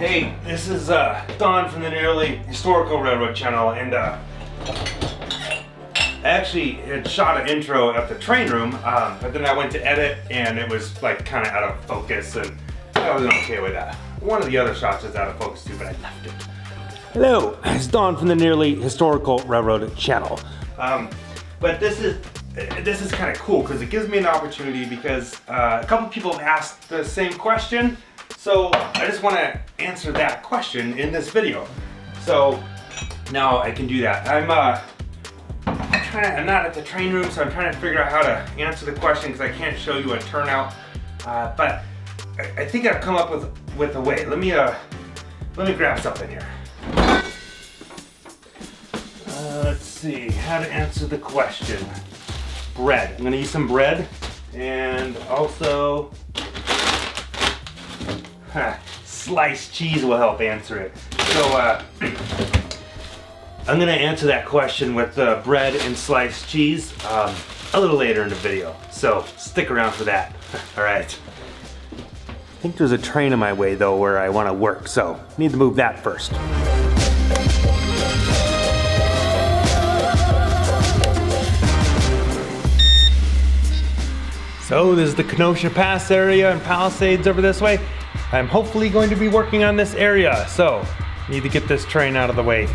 Hey, this is Don from the Nearly Historical Railroad channel, and I actually had shot an intro at the train room, but then I went to edit and it was like kind of out of focus, and I wasn't okay with that. One of the other shots is out of focus too, but I left it. Hello, it's Don from the Nearly Historical Railroad channel. But this is kind of cool because it gives me an opportunity because a couple people have asked the same question. So I just want to answer that question in this video. So now I can do that. I'm not at the train room, so I'm trying to figure out how to answer the question because I can't show you a turnout. But I think I've come up with a way. Let me grab something here. Let's see how to answer the question. Bread. I'm gonna use some bread and also sliced cheese will help answer it. So I'm gonna answer that question with bread and sliced cheese a little later in the video. So stick around for that. All right. I think there's a train in my way though where I want to work, so need to move that first. So this is the Kenosha Pass area and Palisades over this way. I'm hopefully going to be working on this area, so need to get this train out of the way.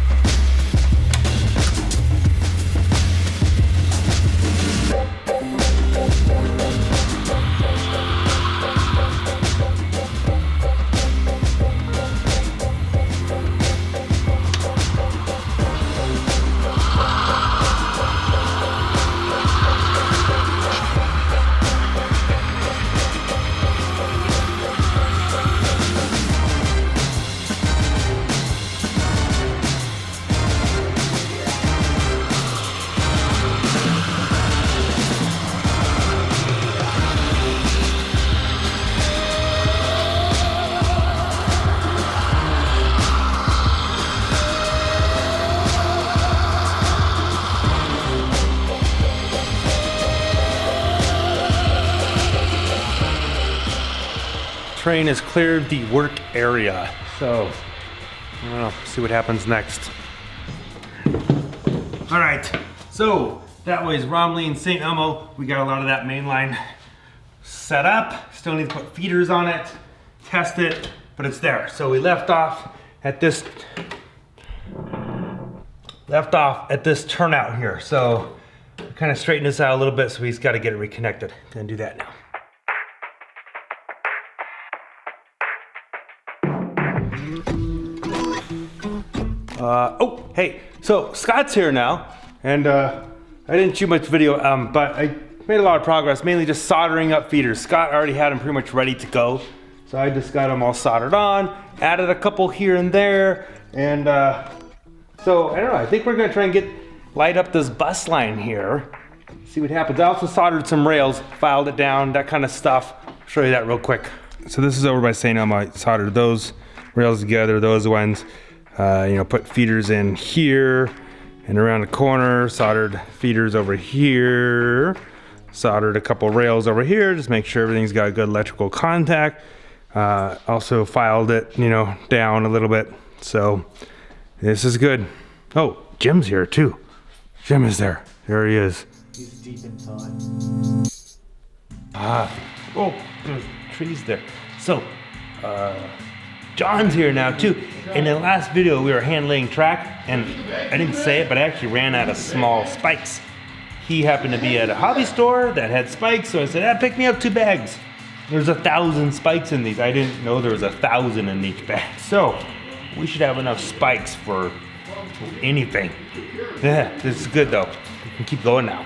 Train has cleared the work area, so I don't know, see what happens next. All right, so that was Romley and St. Elmo. We got a lot of that main line set up. Still need to put feeders on it, test it, but it's there. So we left off at this turnout here. So kind of straighten this out a little bit, so he's got to get it reconnected. Gonna do that now. Oh, hey, so Scott's here now, and I didn't shoot much video, but I made a lot of progress, mainly just soldering up feeders. Scott already had them pretty much ready to go, so I just got them all soldered on, added a couple here and there, and so I don't know, I think we're gonna try and light up this bus line here, see what happens. I also soldered some rails, filed it down, that kind of stuff. I'll show you that real quick. So this is over by St. Elmo. I soldered those rails together, those ones. Put feeders in here and around the corner, soldered feeders over here, soldered a couple rails over here, just make sure everything's got good electrical contact. Also filed it, down a little bit. So this is good. Oh, Jim's here too. Jim is there. There he is. He's deep in thought. Oh, there's trees there. So, John's here now too. In the last video we were hand laying track, and I didn't say it, but I actually ran out of small spikes. He happened to be at a hobby store that had spikes, so I said, pick me up 2 bags. There's 1,000 spikes in these. I didn't know there was 1,000 in each bag. So we should have enough spikes for anything. Yeah, this is good though. We can keep going now.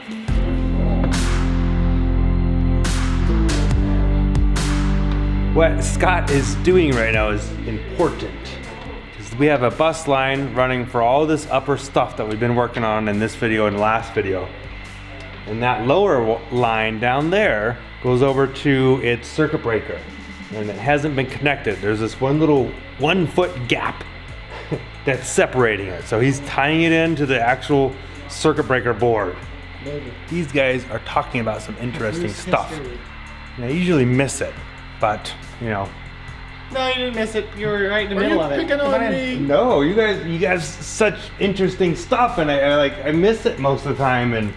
What Scott is doing right now is important, because we have a bus line running for all this upper stuff that we've been working on in this video and the last video. And that lower line down there goes over to its circuit breaker, and it hasn't been connected. There's this one little 1-foot gap that's separating it. So he's tying it into the actual circuit breaker board. These guys are talking about some interesting stuff. And I usually miss it, but No, you didn't miss it. You were right in the middle of it. Picking on me? No, you guys such interesting stuff, and I miss it most of the time. And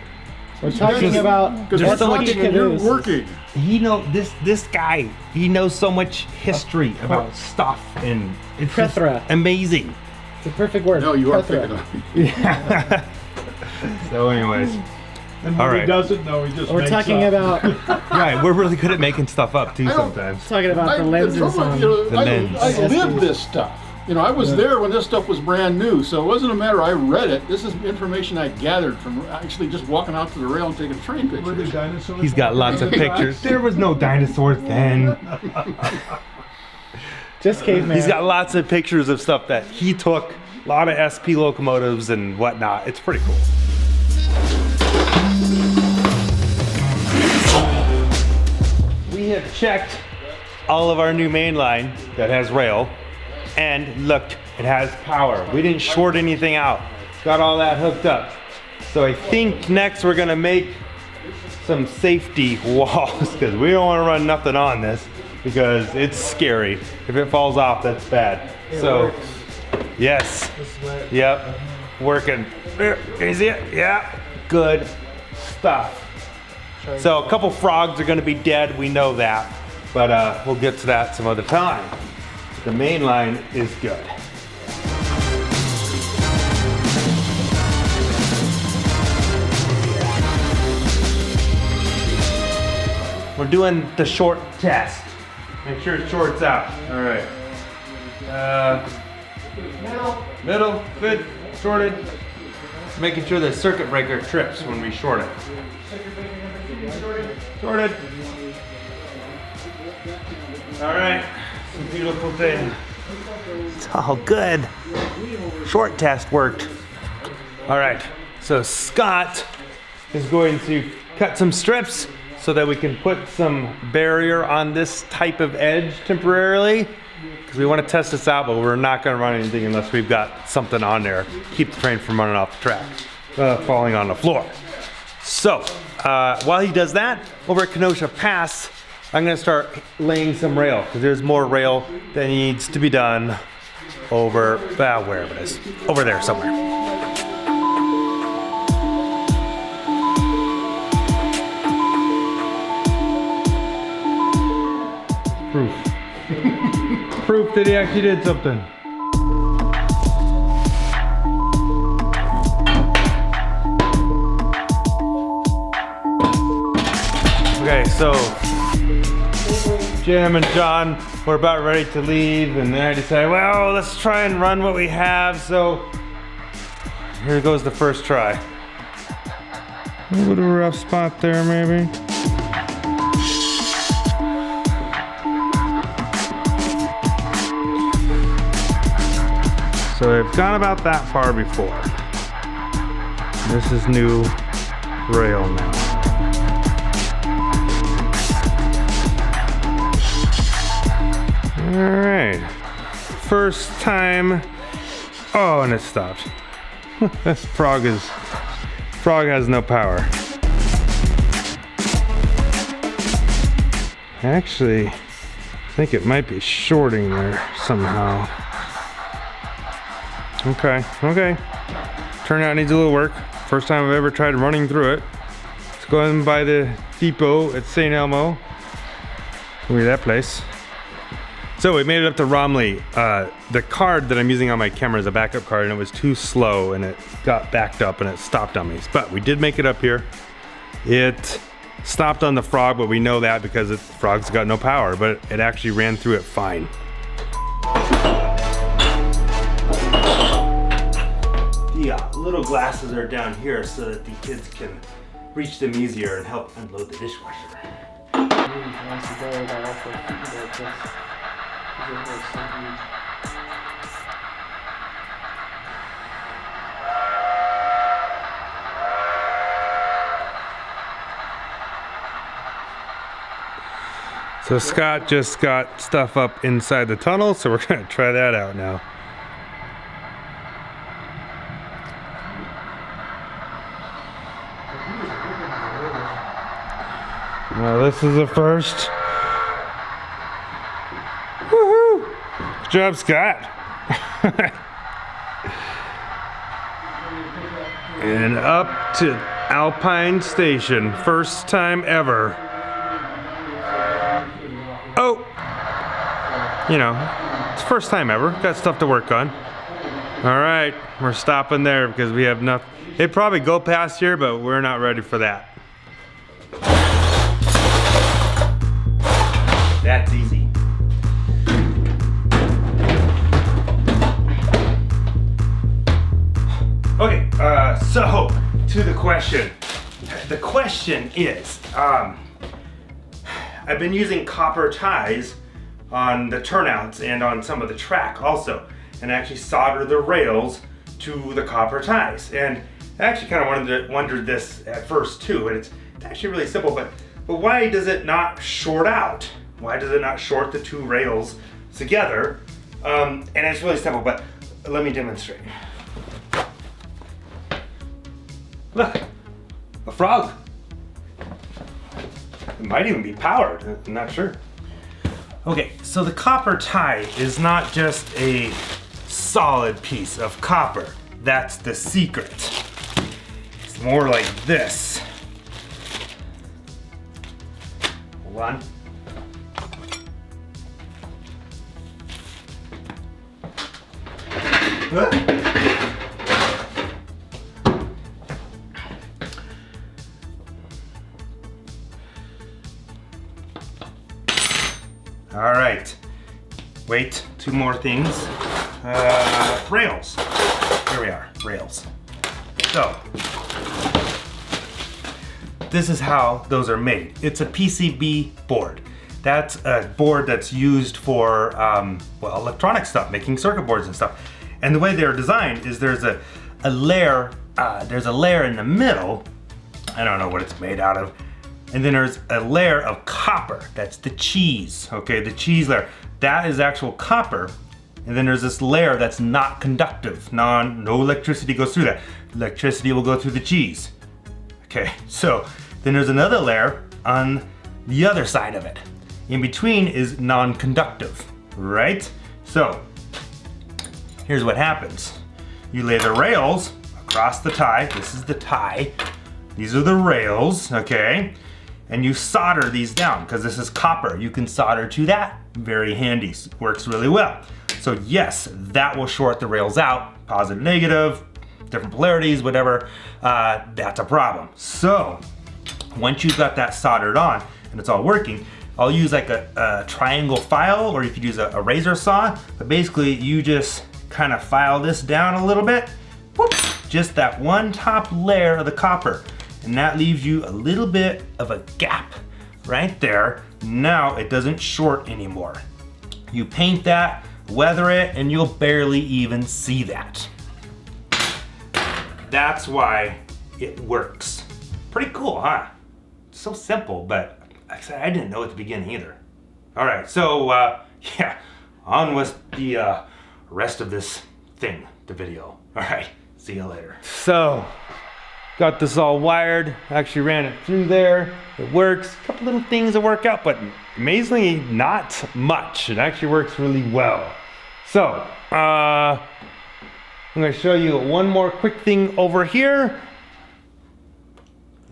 we're talking about there's so much you're working. This guy. He knows so much history about stuff, and it's just amazing. It's a perfect word. No, you are picking on me. Yeah. So, anyways. And when he doesn't know, he just we're talking about. Right, we're really good at making stuff up too sometimes. Talking about the lenses on the lens. I lived this stuff. You know, I was there when this stuff was brand new, so it wasn't a matter I read it. This is information I gathered from actually just walking out to the rail and taking train pictures. Were there dinosaurs? He's got lots of pictures. There was no dinosaurs then. Just caveman. He's got lots of pictures of stuff that he took. A lot of SP locomotives and whatnot. It's pretty cool. We have checked all of our new main line that has rail, and look, it has power. We didn't short anything out. Got all that hooked up. So I think next we're gonna make some safety walls, because we don't want to run nothing on this because it's scary. If it falls off, that's bad. So yes, yep, working. Can you see it? Yeah, good stuff. So a couple frogs are gonna be dead, we know that, but we'll get to that some other time. The main line is good. We're doing the short test. Make sure it shorts out. All right. Middle, good, shorted. Making sure the circuit breaker trips when we short it. Shorted. All right, some beautiful thing. It's all good. Short test worked. All right, so Scott is going to cut some strips so that we can put some barrier on this type of edge temporarily, because we want to test this out, but we're not going to run anything unless we've got something on there. Keep the train from running off the track, falling on the floor. So while he does that, over at Kenosha Pass, I'm going to start laying some rail, because there's more rail that needs to be done over, wherever it is, over there somewhere. Proof. Proof that he actually did something. Okay, so Jim and John were about ready to leave, and then I decided, well, let's try and run what we have, so here goes the first try. A little rough spot there, maybe. So they've gone about that far before. This is new rail now. All right, first time. Oh, and it stopped. This frog has no power. Actually, I think it might be shorting there somehow. Okay. Turnout needs a little work. First time I've ever tried running through it. Let's go in by the depot at St. Elmo. Look at that place. So we made it up to Romley. The card that I'm using on my camera is a backup card, and it was too slow, and it got backed up and it stopped on me. But we did make it up here. It stopped on the frog, but we know that because the frog's got no power, but it actually ran through it fine. The little glasses are down here so that the kids can reach them easier and help unload the dishwasher. So Scott just got stuff up inside the tunnel, so we're gonna try that out now. Well, this is a first. Woohoo! Good job, Scott. And up to Alpine Station. First time ever. Oh! You know, it's first time ever. Got stuff to work on. Alright, we're stopping there because we have nothing. It'd probably go past here, but we're not ready for that. That's easy. Okay, so to the question. The question is, I've been using copper ties on the turnouts and on some of the track also, and I actually solder the rails to the copper ties. And I actually kind of wondered this at first too, and it's actually really simple, but why does it not short out? Why does it not short the two rails together? And it's really simple, but let me demonstrate. Look, a frog. It might even be powered, I'm not sure. Okay, so the copper tie is not just a solid piece of copper. That's the secret. It's more like this. Hold on. All right, wait, two more things. Rails, here we are, rails. So, this is how those are made. It's a PCB board. That's a board that's used for, well, electronic stuff, making circuit boards and stuff. And the way they're designed is there's a layer in the middle, I don't know what it's made out of, and then there's a layer of copper. That's the cheese, okay? The cheese layer. That is actual copper. And then there's this layer that's not conductive. No electricity goes through that. Electricity will go through the cheese. Okay, so then there's another layer on the other side of it. In between is non-conductive, right? So, here's what happens. You lay the rails across the tie. This is the tie. These are the rails, okay? And you solder these down because this is copper. You can solder to that. Very handy, works really well. So yes, that will short the rails out, positive, negative, different polarities, whatever, that's a problem. So once you've got that soldered on and it's all working, I'll use like a triangle file, or you could use a razor saw, but basically you just kind of file this down a little bit, whoop, just that one top layer of the copper. And that leaves you a little bit of a gap right there. Now it doesn't short anymore. You paint that, weather it, and you'll barely even see that. That's why it works. Pretty cool, huh? So simple, but I didn't know at the beginning either. All right, so yeah, on with the rest of this thing, the video. All right, see you later. So, got this all wired, actually ran it through there. It works, a couple little things that work out, but amazingly not much. It actually works really well. So, I'm gonna show you one more quick thing over here.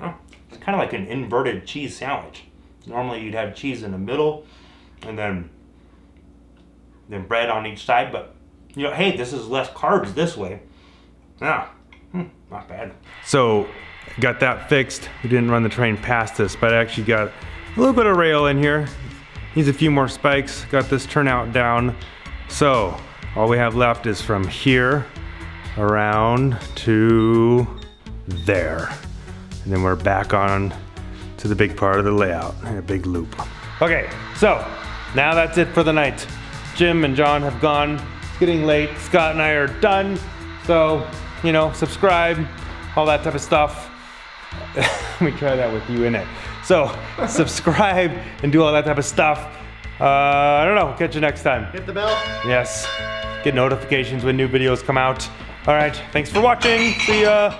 Oh, it's kind of like an inverted cheese sandwich. Normally you'd have cheese in the middle and then bread on each side, but you know, hey, this is less carbs this way. Yeah. Not bad. So, got that fixed. We didn't run the train past this, but I actually got a little bit of rail in here. Needs a few more spikes. Got this turnout down. So, all we have left is from here around to there. And then we're back on to the big part of the layout, a big loop. Okay, so now that's it for the night. Jim and John have gone. It's getting late. Scott and I are done. So, you know, subscribe, all that type of stuff. Let me try that with you in it. So, subscribe and do all that type of stuff. I don't know, catch you next time. Hit the bell. Yes, get notifications when new videos come out. All right, thanks for watching. See ya.